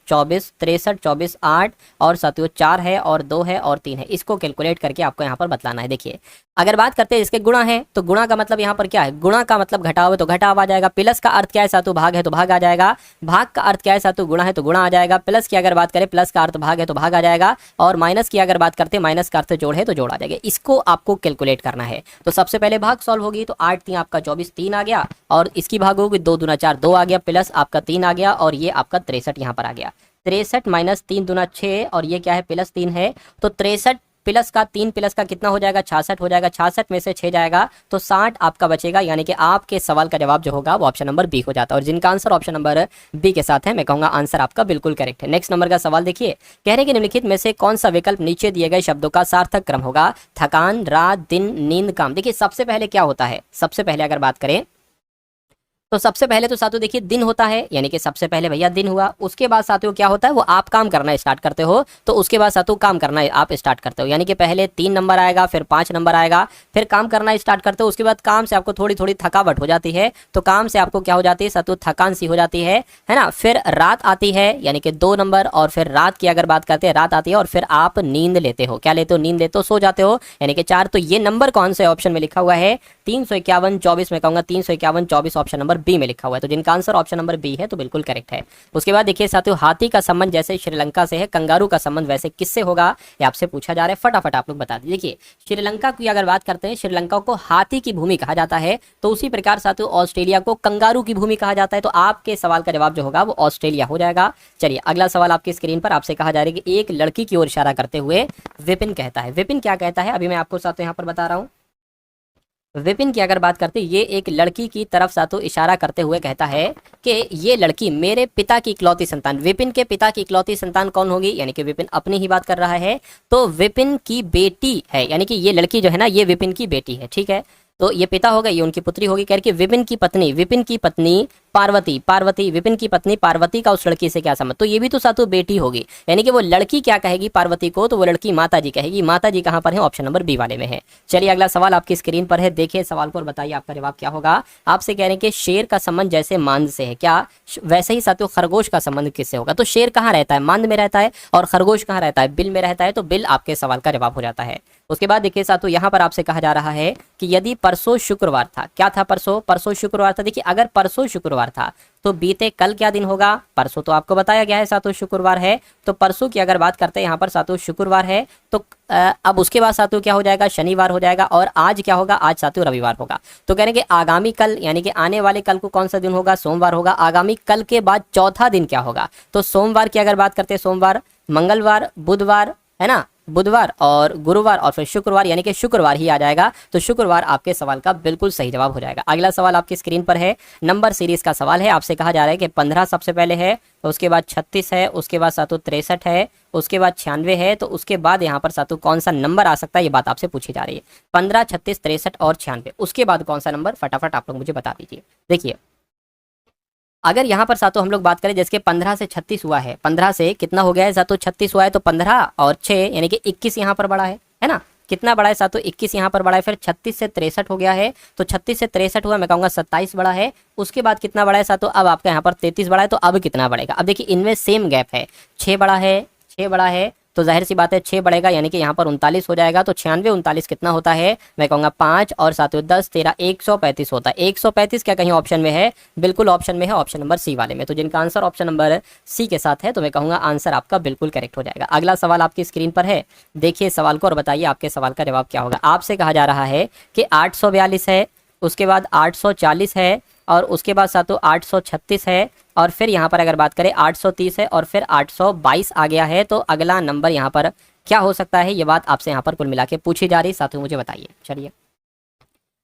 24 8 और साथियों 4 है और 2 है और 3 है, इसको कैलकुलेट करके आपको यहाँ पर बतलाना है। देखिए अगर बात करते हैं इसके गुणा है तो गुणा का मतलब यहाँ पर क्या है? गुणा का मतलब घटाव है तो घटाव आ जाएगा। प्लस का अर्थ क्या है साथियों? भाग है तो भाग आ जाएगा। भाग का अर्थ क्या है साथियों? गुणा है तो गुणा आ जाएगा। प्लस की अगर बात करें प्लस का अर्थ भाग है तो भाग आ जाएगा, और माइनस की अगर बात करते हैं माइनस का अर्थ जोड़ है तो जोड़ आ जाएगा। इसको आपको कैलकुलेट करना है। तो सबसे पहले भाग सॉल्व होगी, तो 8 3 आपका 24 3 आ गया, और इसकी भाग होगी 2 दूना 4 2 आ गया, प्लस आपका 3 आ गया, और ये आपका 63 यहाँ पर आ गया। 63 माइनस 3 दूना 6, और ये क्या है? प्लस 3 है। तो 63 प्लस का 3 प्लस का कितना हो जाएगा? 66 हो जाएगा। 66 में से 6 जाएगा तो 60 आपका बचेगा, यानी कि आपके सवाल का जवाब जो होगा वो ऑप्शन नंबर बी हो जाता है। और जिनका आंसर ऑप्शन नंबर बी के साथ है मैं कहूंगा आंसर आपका बिल्कुल करेक्ट है। नेक्स्ट नंबर का सवाल देखिए, कह रहे कि निम्नलिखित में से कौन सा विकल्प नीचे दिए गए शब्दों का सार्थक क्रम होगा? थकान, रात, दिन, नींद, काम। देखिए सबसे पहले क्या होता है? सबसे पहले अगर बात करें तो सबसे पहले तो साथियों देखिए दिन होता है, यानी कि सबसे पहले भैया दिन हुआ। उसके बाद साथियों क्या होता है? वो आप काम करना स्टार्ट करते हो, तो उसके बाद साथियों काम करना आप स्टार्ट करते हो, यानी कि पहले 3 नंबर आएगा, फिर 5 नंबर आएगा, फिर काम करना स्टार्ट करते हो। उसके बाद काम से आपको थोड़ी थोड़ी थकावट हो जाती है, तो काम से आपको क्या हो जाती है साथियों? थकान सी हो जाती है ना। फिर रात आती है, यानी कि 2 नंबर, और फिर रात की अगर बात करते हैं रात आती है, और फिर आप नींद लेते हो। क्या लेते हो? नींद लेते हो, सो जाते हो, यानी कि 4। तो ये नंबर कौन से ऑप्शन में लिखा हुआ है? 351 24 में कहूंगा 351 24 ऑप्शन नंबर बी में लिखा हुआ है। तो जिनका आंसर ऑप्शन नंबर बी है तो बिल्कुल करेक्ट है। उसके बाद देखिए साथियों हाथी का संबंध जैसे श्रीलंका से है, कंगारू का संबंध वैसे किससे होगा? ये आपसे पूछा जा रहा है, फटाफट आप लोग बता दीजिए। देखिए श्रीलंका की अगर बात करते हैं, श्रीलंका को हाथी की भूमि कहा जाता है, तो उसी प्रकार साथियों ऑस्ट्रेलिया को कंगारू की भूमि कहा जाता है। तो आपके सवाल का जवाब जो होगा वो ऑस्ट्रेलिया हो जाएगा। चलिए अगला सवाल आपकी स्क्रीन पर। आपसे कहा जा रहा है कि एक लड़की की ओर इशारा करते हुए विपिन कहता है। विपिन क्या कहता है? अभी मैं आपको साथियों यहाँ पर बता रहा हूँ। विपिन की अगर बात करते ये एक लड़की की तरफ सातु इशारा करते हुए कहता है कि ये लड़की मेरे पिता की इकलौती संतान, विपिन के पिता की इकलौती संतान कौन होगी, यानी कि विपिन अपनी ही बात कर रहा है, तो विपिन की बेटी है, यानी कि ये लड़की जो है ना ये विपिन की बेटी है, ठीक है। तो ये पिता होगा, ये उनकी पुत्री होगी, कह के विपिन की पत्नी पार्वती, विपिन की पत्नी पार्वती का उस लड़की से क्या संबंध, तो ये भी तो सातु बेटी होगी, यानी कि वो लड़की क्या कहेगी पार्वती को, तो वो लड़की माता जी कहेगी। माता जी कहाँ पर है, ऑप्शन नंबर बी वाले में है। चलिए अगला सवाल आपकी स्क्रीन पर है, देखिए सवाल को और बताइए आपका जवाब क्या होगा। आपसे कह रहे हैं कि शेर का संबंध जैसे मांद से है, क्या वैसे ही साथियों खरगोश का संबंध किससे होगा, तो शेर कहाँ रहता है, मांद में रहता है, और खरगोश कहाँ रहता है, बिल में रहता है, तो बिल आपके सवाल का जवाब हो जाता है। उसके बाद देखिए साथियों यहाँ पर आपसे कहा जा रहा है कि यदि परसों शुक्रवार था, क्या था परसों शुक्रवार था। देखिए अगर परसों शुक्रवार था तो बीते कल क्या दिन होगा, परसों तो आपको बताया गया है सातों शुक्रवार है, तो परसों की अगर बात करते हैं यहाँ पर सातों शुक्रवार है, तो अब उसके बाद सातों क्या हो जाएगा, शनिवार हो जाएगा, और आज क्या होगा, आज सातों रविवार होगा। तो कह रहे हैं कि आगामी कल यानी कि आने वाले कल को कौन सा दिन होगा, सोमवार होगा। आगामी कल के बाद चौथा दिन क्या होगा, तो सोमवार की अगर बात करते हैं, सोमवार, मंगलवार, बुधवार, है ना, बुधवार और गुरुवार और फिर शुक्रवार, यानी कि शुक्रवार ही आ जाएगा। तो शुक्रवार आपके सवाल का बिल्कुल सही जवाब हो जाएगा। अगला सवाल आपकी स्क्रीन पर है, नंबर सीरीज का सवाल है। आपसे कहा जा रहा है कि 15 सबसे पहले है, उसके बाद 36 है, उसके बाद सातु 63 है, उसके बाद 96 है, तो उसके बाद यहाँ पर सातु कौन सा नंबर आ सकता है, ये बात आपसे पूछी जा रही है। 15, 36, 63 और 96, उसके बाद कौन सा नंबर, फटाफट आप लोग मुझे बता दीजिए। देखिए अगर यहाँ पर सातों हम लोग बात करें, जैसे 15 से 36 हुआ है, 15 से कितना हो गया है सातों 36 हुआ है, तो 15 और 6 यानी कि 21 यहाँ पर बड़ा है ना, कितना बड़ा है सातों 21 यहाँ पर बड़ा है। फिर 36 से 63 हो गया है, तो 36 से 63 हुआ, मैं कहूँगा 27 बड़ा है। उसके बाद कितना बड़ा है सातों, अब आपका यहाँ पर 33 बड़ा है, तो अब कितना बढ़ेगा। अब देखिए इनमें सेम गैप है, 6 बड़ा है, 6 बड़ा है, तो जाहिर सी बात है 6 बढ़ेगा, यानी कि यहाँ पर 39 हो जाएगा। तो 96 39 कितना होता है, मैं कहूँगा 5 और 7 10 13 135 होता है। 135 क्या कहीं ऑप्शन में है, बिल्कुल ऑप्शन में है, ऑप्शन नंबर सी वाले में। तो जिनका आंसर ऑप्शन नंबर सी के साथ है, तो मैं कहूँगा आंसर आपका बिल्कुल करेक्ट हो जाएगा। अगला सवाल आपकी स्क्रीन पर है, देखिए सवाल को और बताइए आपके सवाल का जवाब क्या होगा। आपसे कहा जा रहा है कि 842 है, उसके बाद 840 है, और उसके बाद सातों 836 है, और फिर यहाँ पर अगर बात करें 830 है, और फिर 822 आ गया है। तो अगला नंबर यहाँ पर क्या हो सकता है, ये बात आपसे यहाँ पर कुल मिला के पूछी जा रही है, साथियों मुझे बताइए। चलिए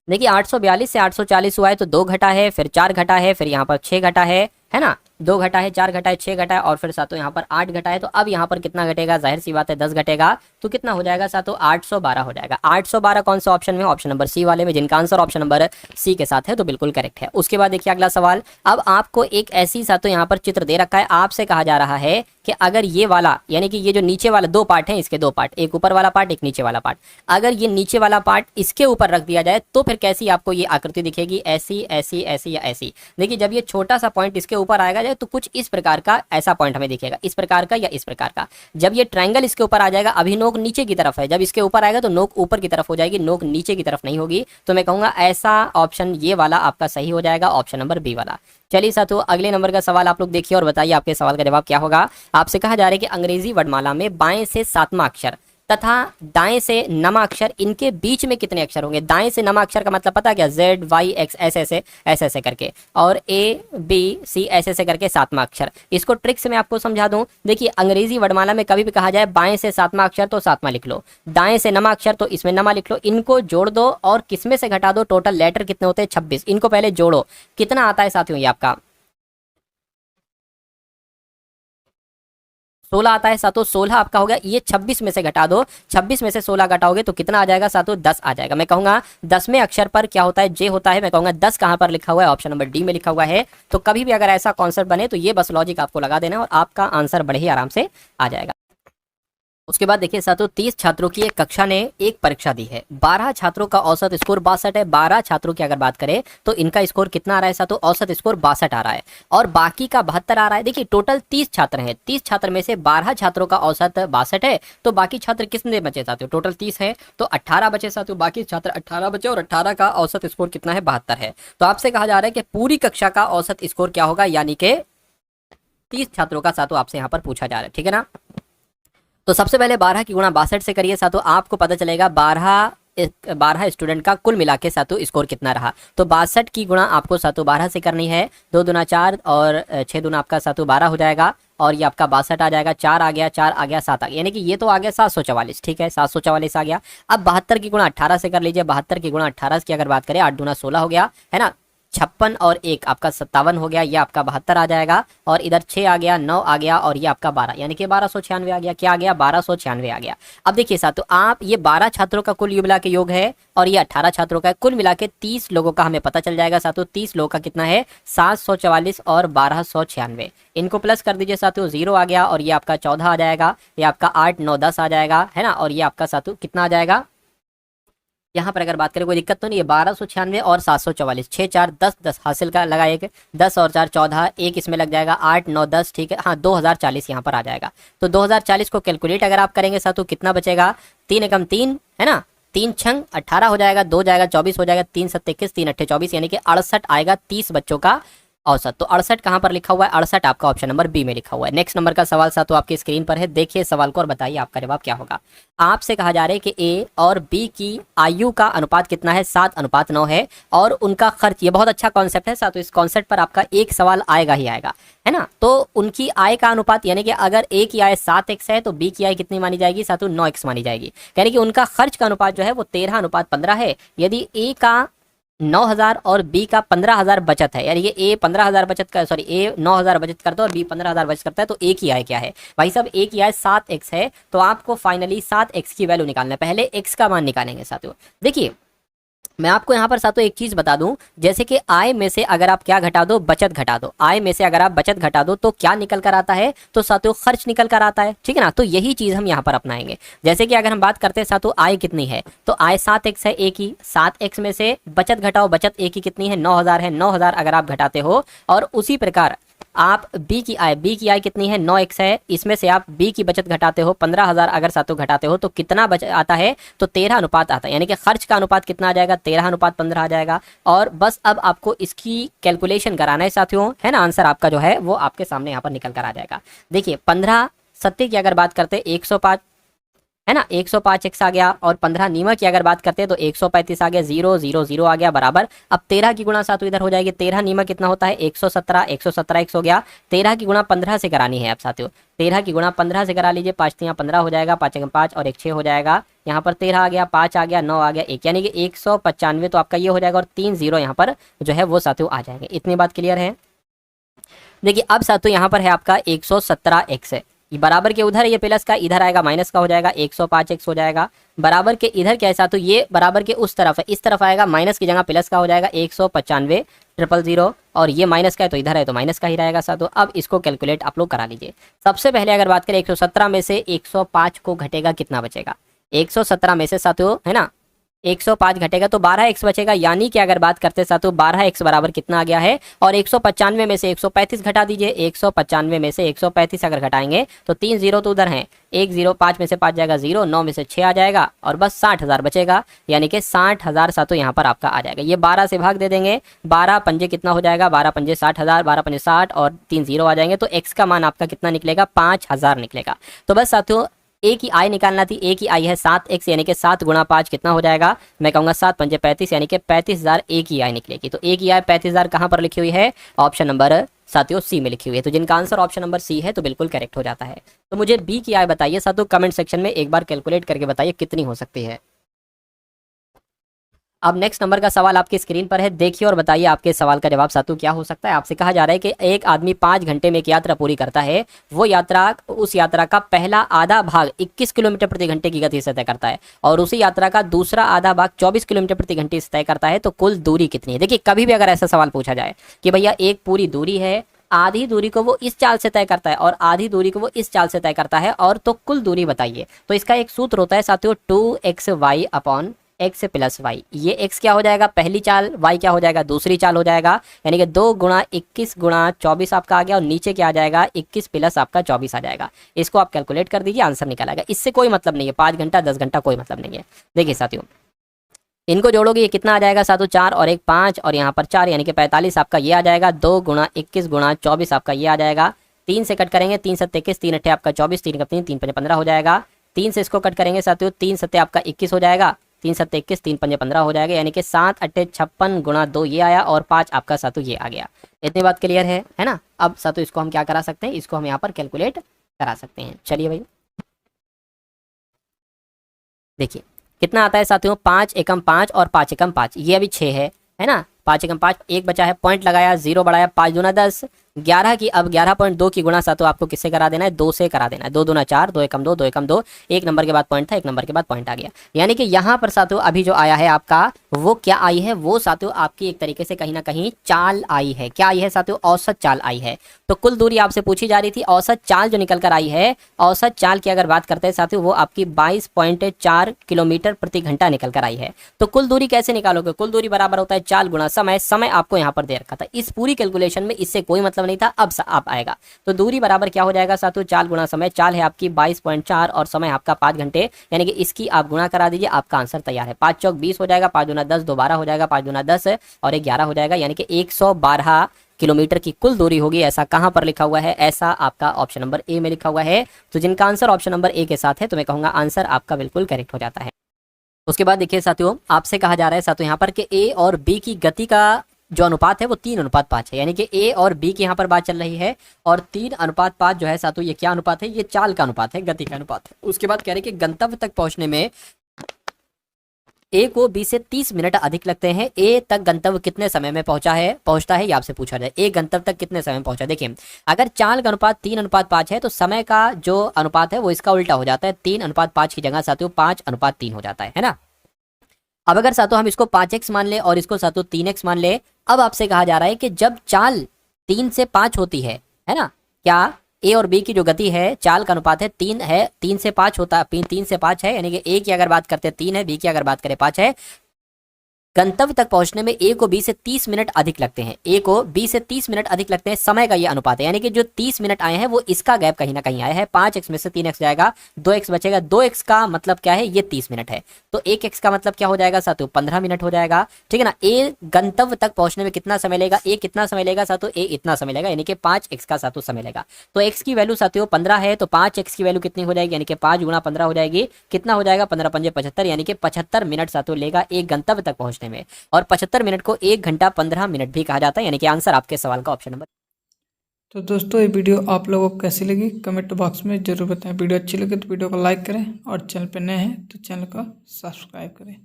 देखिए 842 से 840 हुआ है, तो 2 घटा है, फिर 4 घटा है, फिर यहाँ पर 6 घटा है ना, 2 घटा है, 4 घटा है, 6 घटा है, और फिर सातों यहाँ पर 8 घटा है। तो अब यहाँ पर कितना घटेगा, जाहिर सी बात है 10 घटेगा, तो कितना हो जाएगा सातों 812 हो जाएगा। 812 कौन सा ऑप्शन में, ऑप्शन नंबर सी वाले में, जिनका आंसर ऑप्शन नंबर सी के साथ है, तो बिल्कुल करेक्ट है। उसके बाद देखिए अगला सवाल, अब आपको एक ऐसी सातों यहाँ पर चित्र दे रखा है, आपसे कहा जा रहा है कि अगर ये वाला यानी कि ये जो नीचे वाला 2 पार्ट है, इसके 2 पार्ट, एक ऊपर वाला पार्ट एक नीचे वाला पार्ट, अगर ये नीचे वाला पार्ट इसके ऊपर रख दिया जाए तो फिर कैसी आपको ये आकृति दिखेगी, ऐसी ऐसी ऐसी या ऐसी। देखिए जब ये छोटा सा पॉइंट इसके ऊपर आएगा जाए तो कुछ इस प्रकार का ऐसा पॉइंट हमें दिखेगा, इस प्रकार का या इस प्रकार का। जब ये ट्रायंगल इसके ऊपर आ जाएगा, अभी नोक नीचे की तरफ है, जब इसके ऊपर आएगा तो नोक ऊपर की तरफ हो जाएगी, नोक नीचे की तरफ नहीं होगी। तो मैं कहूंगा ऐसा ऑप्शन ये वाला आपका सही हो जाएगा, ऑप्शन नंबर बी वाला। चलिए साथियों अगले नंबर का सवाल आप लोग देखिए और बताइए आपके सवाल का जवाब क्या होगा। आपसे कहा जा रहा है कि अंग्रेजी वर्णमाला में बाएं से 7वां अक्षर तथा दाएं से नवा अक्षर, इनके बीच में कितने अक्षर होंगे। दाएं से नवा अक्षर का मतलब पता क्या, Z Y X ऐसे ऐसे करके, और A B C ऐसे करके 7वां अक्षर। इसको ट्रिक से मैं आपको समझा दूं, देखिए अंग्रेजी वर्णमाला में कभी भी कहा जाए बाएं से 7वां अक्षर तो 7वां लिख लो, दाएं से नवा अक्षर तो इसमें नवा लिख लो, इनको जोड़ दो और किसमें से घटा दो, टोटल लेटर कितने होते हैं 26, इनको पहले जोड़ो, कितना आता है साथियों ये आपका 16 आता है सातों, 16 आपका हो गया। ये 26 में से घटा दो, 26 में से 16 घटाओगे तो कितना आ जाएगा सातों, 10 आ जाएगा। मैं कहूंगा 10वें अक्षर पर क्या होता है, जे होता है। मैं कहूंगा 10 कहां पर लिखा हुआ है, ऑप्शन नंबर डी में लिखा हुआ है। तो कभी भी अगर ऐसा कॉन्सेप्ट बने तो ये बस लॉजिक आपको लगा देना और आपका आंसर बड़े ही आराम से आ जाएगा। उसके बाद देखिए साथियों 30 छात्रों की एक कक्षा ने एक परीक्षा दी है, 12 छात्रों का औसत स्कोर 62 है। 12 छात्रों की अगर बात करें तो इनका स्कोर कितना आ रहा है साथियों, औसत स्कोर 62 आ रहा है, और बाकी का 72 आ रहा है। देखिए टोटल 30 छात्र हैं, 30 छात्र में से 12 छात्रों का औसत 62 है, तो बाकी छात्र कितने बचे साथियों, टोटल 30 है तो 18 बचे साथियों, बाकी छात्र 18 बचे और 18 का औसत स्कोर कितना है, 72 है। तो आपसे कहा जा रहा है कि पूरी कक्षा का औसत स्कोर क्या होगा, यानी कि 30 छात्रों का साथियों आपसे यहाँ पर पूछा जा रहा है, ठीक है ना। तो सबसे पहले 12 की गुणा 62 से करिए साथियों, आपको पता चलेगा 12 12 स्टूडेंट का कुल मिला के सातु स्कोर कितना रहा। तो 62 की गुणा आपको सातु 12 से करनी है। 2 दूना 4 और 6 दूना आपका सातु 12 हो जाएगा और ये आपका 62 आ जाएगा। 4 आ गया, 4 आ गया, 7 आ गया, यानी कि ये तो आ गया 744। ठीक है, 744 आ गया। अब 72 की गुणा 18 से कर लीजिए। 72 की गुणा 18 की अगर बात करें, 8 दूना 16 हो गया है ना। 56 और 1 आपका 57 हो गया, ये आपका 72 आ जाएगा। और इधर 6 आ गया, 9 आ गया और ये आपका 12, यानी कि 1296 आ गया। क्या आ गया? 1296 आ गया। अब देखिए साथ, तो आप ये 12 छात्रों का कुल मिला के योग है और ये 18 छात्रों का है। कुल मिला के 30 लोगों का हमें पता चल जाएगा साथियों। 30 लोगों का कितना है? 744 और 1296। इनको प्लस कर दीजिए साथियों, 0 आ गया और ये आपका 14 आ जाएगा। ये आपका 8 9 10 आ जाएगा, है ना। और ये आपका साथियों कितना आ जाएगा? यहाँ पर अगर बात करें कोई दिक्कत तो नहीं है। 1296 और 744, 6 4 10 10 हासिल का लगा एक, 10 और 4 14, एक इसमें लग जाएगा 8 9 10। ठीक है, हाँ 2040 यहाँ पर आ जाएगा। तो 2040 को कैलकुलेट अगर आप करेंगे साथियों, कितना बचेगा? 3 एकम 3 है ना, 3 छंग 18 हो जाएगा, 2 जाएगा 24 हो जाएगा, 3 7 21, 3 8 24, यानी कि 68 आएगा 30 बच्चों का औसत। तो 68 कहाँ पर लिखा हुआ है? 68 आपका ऑप्शन नंबर बी में लिखा हुआ है। नेक्स्ट नंबर का सवाल साथ तो आपकी स्क्रीन पर है, देखिए सवाल को और बताइए आपका जवाब क्या होगा। आपसे कहा जा रहा है कि ए और बी की आयु का अनुपात कितना है? 7:9 है और उनका खर्च, ये बहुत अच्छा कॉन्सेप्ट है साथ। इस कॉन्सेप्ट पर आपका एक सवाल आएगा ही आएगा, है ना। तो उनकी आय का अनुपात, यानी कि अगर ए की आय 7x है तो बी की आय कितनी मानी जाएगी साथ? 9x मानी जाएगी। यानी कि उनका खर्च का अनुपात जो है वो 13:15 है। यदि ए का 9000 और बी का 15000 बचत है, यानी कि ए 15000 बचत कर, सॉरी ए 9000 बचत करता है और बी 15000 बचत करता है, तो ए की आय क्या है भाई साहब? ए की आय 7x है। तो आपको फाइनली 7x की वैल्यू निकालना है। पहले x का मान निकालेंगे साथियों। देखिए मैं आपको यहाँ पर साथियों एक चीज बता दूं, जैसे कि आय में से अगर आप क्या घटा दो? बचत घटा दो। आय में से अगर आप बचत घटा दो तो क्या निकल कर आता है? तो साथियों खर्च निकल कर आता है। ठीक है ना, तो यही चीज हम यहाँ पर अपनाएंगे। जैसे कि अगर हम बात करते हैं साथियों आय कितनी है, तो आय 7x है ए की। 7x में से बचत घटाओ, बचत ए की कितनी है? 9000 है। 9000 अगर आप घटाते हो और उसी प्रकार आप बी की आय कितनी है? 9x है। इसमें से आप बी की बचत घटाते हो, 15000 अगर सातों घटाते हो तो कितना बच आता है? तो 13 अनुपात आता है। यानी कि खर्च का अनुपात कितना आ जाएगा? 13:15 आ जाएगा। और बस अब आपको इसकी कैलकुलेशन कराना है साथियों, है ना। आंसर आपका जो है वो आपके सामने यहाँ पर निकल कर आ जाएगा। देखिए 15 सत्य की अगर बात करते हैं 105 है ना, 105x आ गया। और 15 नीमक की अगर बात करते हैं तो 135 आ गया। 0 0 0 आ गया बराबर। अब 13 की गुणा सातों इधर हो जाएगी। 13 नीमक कितना होता है? 117, 117x हो गया। 13 की गुणा 15 से करानी है आप साथियों। 13 की गुणा 15 से करा लीजिए। 5 3 15 हो जाएगा, 5 1 5 और 1 6 हो जाएगा। यहाँ पर 13 आ गया, 5 आ गया, 9 आ गया, 1, यानी कि 195 तो आपका ये हो जाएगा। और 3 0 यहाँ पर जो है वो साथियों आ जाएंगे। इतनी बात क्लियर है। देखिए अब साथियों यहाँ पर है आपका 117x है, ये बराबर के उधर ये प्लस का, इधर आएगा माइनस का हो जाएगा। 105x हो जाएगा। बराबर के इधर क्या है साथियों? ये बराबर के उस तरफ है, इस तरफ आएगा, माइनस की जगह प्लस का हो जाएगा। 195 000 और ये माइनस का है तो इधर है तो माइनस का ही रहेगा साथियों। अब इसको कैलकुलेट आप लोग करा लीजिए। सबसे पहले अगर बात करें 117 में से 105 को घटेगा, कितना बचेगा? 117 में से साथियों है ना 105 घटेगा तो 12x बचेगा। यानी कि अगर बात करते साथियों 12x बराबर कितना आ गया है? और 195 में से 135 घटा दीजिए। 195 में से 135 अगर घटाएंगे तो 3 0 तो उधर हैं, 1 0, 5 में से 5 जाएगा 0, 9 में से 6 आ जाएगा और बस 60,000 बचेगा। यानी कि 60,000 साथियों यहाँ पर आपका आ जाएगा। ये 12 से भाग दे देंगे, 12 पंजे कितना हो जाएगा? 12 पंजे 60,000, 12 पंजे 60 और 3 0 आ जाएंगे। तो x का मान आपका कितना निकलेगा? 5000 निकलेगा। तो बस साथियों ए की आय निकालना थी। ए की आय है 7x, यानी कि 7 गुणा 5 कितना हो जाएगा? मैं कहूँगा 7 पंजे 35, यानी कि 35,000 ए की आय निकलेगी। तो ए की आय 35,000 कहाँ पर लिखी हुई है? ऑप्शन नंबर साथियों सी में लिखी हुई है। तो जिनका आंसर ऑप्शन नंबर सी है तो बिल्कुल करेक्ट हो जाता है। तो मुझे बी की आय बताइए साथियों, कमेंट सेक्शन में एक बार कैलकुलेट करके बताइए कितनी हो सकती है। अब नेक्स्ट नंबर का सवाल आपकी स्क्रीन पर है, देखिए और बताइए आपके सवाल का जवाब साथियों क्या हो सकता है। आपसे कहा जा रहा है कि एक आदमी 5 घंटे में एक यात्रा पूरी करता है। वो यात्रा, उस यात्रा का पहला आधा भाग 21 किलोमीटर प्रति घंटे की गति से तय करता है और उसी यात्रा का दूसरा आधा भाग 24 किलोमीटर प्रति घंटे से तय करता है। तो कुल दूरी कितनी है? देखिए कभी भी अगर ऐसा सवाल पूछा जाए कि भैया एक पूरी दूरी है, आधी दूरी को वो इस चाल से तय करता है और आधी दूरी को वो इस चाल से तय करता है, और तो कुल दूरी बताइए। तो इसका एक सूत्र होता है साथियों 2xy upon x plus y. ये x क्या हो जाएगा? पहली चाल, y क्या हो जाएगा? दूसरी चाल हो जाएगा। यानी कि 2 गुणा 21 गुणा 24 आपका आ गया और नीचे क्या आ जाएगा? 21 प्लस आपका 24 आ जाएगा। इसको आप कैलकुलेट कर दीजिए, आंसर निकल आएगा। इससे कोई मतलब नहीं है 5 घंटा 10 घंटा, कोई मतलब नहीं है। देखिए साथियों इनको जोड़ोगे ये कितना आ जाएगा साथियों? 4 और 1 5 और यहाँ पर 4, यानी कि 45 आपका ये आ जाएगा। 2 गुणा 21 गुणा 24 आपका ये आ जाएगा। 3 से कट करेंगे, 3 7 21, 3 8 आपका 24, 3 का 3 3 5 15 हो जाएगा। 3 से इसको कट करेंगे साथियों, 3 7 आपका 21 हो जाएगा। 3 7 21, 3 5 15 हो जाएगा, यानी कि 7 8 56 गुणा 2 ये आया और 5 आपका सातु ये आ गया। इतनी बात क्लियर है ना। अब सातु इसको हम क्या करा सकते हैं, इसको हम यहाँ पर कैलकुलेट करा सकते हैं। चलिए भाई देखिए कितना आता है साथियों, 5 एकम 5 और 5 एकम 5, ये अभी 6 है ना। 5 एकम 5 एक बचा है, पॉइंट लगाया, 0 बढ़ाया, 5 दूना 10, 11 की अब 11.2 की गुणा सातों आपको किससे करा देना है, 2 से करा देना है। 2 दूना 4, 2 एकम 2, 2 एकम 2, एक नंबर के बाद पॉइंट था, एक नंबर के बाद पॉइंट आ गया। यानी कि यहाँ पर सातों अभी जो आया है आपका वो क्या आई है, वो सातों आपकी एक तरीके से कहीं ना कहीं चाल आई है। क्या आई है सातों, औसत चाल आई है। तो कुल दूरी आपसे पूछी जा रही थी, औसत चाल जो निकल कर आई है, औसत चाल की अगर बात करते हैं साथियों वो आपकी 22.4 किलोमीटर प्रति घंटा निकल कर आई है। तो कुल दूरी कैसे निकालोगे, कुल दूरी बराबर होता है चाल गुणा समय। समय आपको यहाँ पर दे रखा था, इस पूरी कैलकुलेशन में इससे कोई मतलब नहीं था, अब आप आएगा। तो दूरी बराबर क्या हो जाएगा साथियों, चाल गुणा समय। चाल है आपकी 22.4 और समय आपका 5 घंटे, यानी कि इसकी आप गुणा करा दीजिए, आपका आंसर तैयार है। 5 चौक 20 हो जाएगा, 5 दूना 10, 2 12 हो जाएगा, 5 दूना 10 और 11 हो जाएगा, यानी कि 112 किलोमीटर की कुल दूरी होगी। ऐसा कहां पर लिखा हुआ है, ऐसा आपका ऑप्शन नंबर ए में लिखा हुआ है। तो जिनका आंसर ऑप्शन नंबर ए के साथ है तो मैं कहूंगा आंसर आपका बिल्कुल करेक्ट हो जाता है। उसके बाद देखिए साथियों आपसे कहा जा रहा है साथियों यहाँ पर कि ए और बी की गति का जो अनुपात है वो 3:5 है, यानी कि ए और बी की यहाँ पर बात चल रही है। और 3:5 जो है साथियों ये क्या अनुपात है, ये चाल का अनुपात है, गति का अनुपात है। उसके बाद कह रहे हैं कि गंतव्य तक पहुंचने में ए को बी से 30 मिनट अधिक लगते हैं। ए तक गंतव्य कितने समय में पहुंचता है, ये आपसे पूछा जाए। ए गंतव्य तक कितने समय में पहुंचा। देखिए अगर चाल का अनुपात 3:5 है तो समय का जो अनुपात है वो इसका उल्टा हो जाता है, 3:5 की जगह साथियों 5:3 हो जाता है ना। अब अगर सातों हम इसको 5x मान ले और इसको सातों 3x मान ले, अब आपसे कहा जा रहा है कि जब चाल 3 से 5 होती है ना, क्या ए और बी की जो गति है, चाल का अनुपात है 3 है, 3 से 5 होता है, 3 से 5 है, यानी कि ए की अगर बात करते हैं 3 है, बी की अगर बात करें 5 है। गंतव्य तक पहुंचने में ए को बी से 30 मिनट अधिक लगते हैं, ए को बी से 30 मिनट अधिक लगते हैं, समय का ये अनुपात है। यानी कि जो 30 मिनट आए हैं वो इसका गैप कहीं ना कहीं आया है। 5x में से 3x जाएगा, 2x बचेगा, 2x का मतलब क्या है, ये 30 मिनट है, तो 1x का मतलब क्या हो जाएगा साथियों, 15 मिनट हो जाएगा, ठीक है ना। ए गंतव्य तक पहुंचने में कितना समय लेगा, ए कितना समय लेगा साथियों, ए इतना समय लेगा, यानी कि 5x का साथियों समय लेगा। तो x की वैल्यू साथियों 15 है, तो 5x की वैल्यू कितनी हो जाएगी, यानी कि 5 गुणा 15 हो जाएगी, कितना हो जाएगा, 15 पंजे 75, यानी कि 75 मिनट साथियों लेगा एक गंतव्य तक पहुंचने में। और 75 मिनट को 1 घंटा 15 मिनट भी कहा जाता है, यानी कि आंसर आपके सवाल का ऑप्शन नंबर। तो दोस्तों ये वीडियो आप लोगों को कैसी लगी कमेंट बॉक्स में जरूर बताएं। वीडियो अच्छी लगे तो वीडियो को लाइक करें और चैनल पर नए हैं तो चैनल को सब्सक्राइब करें।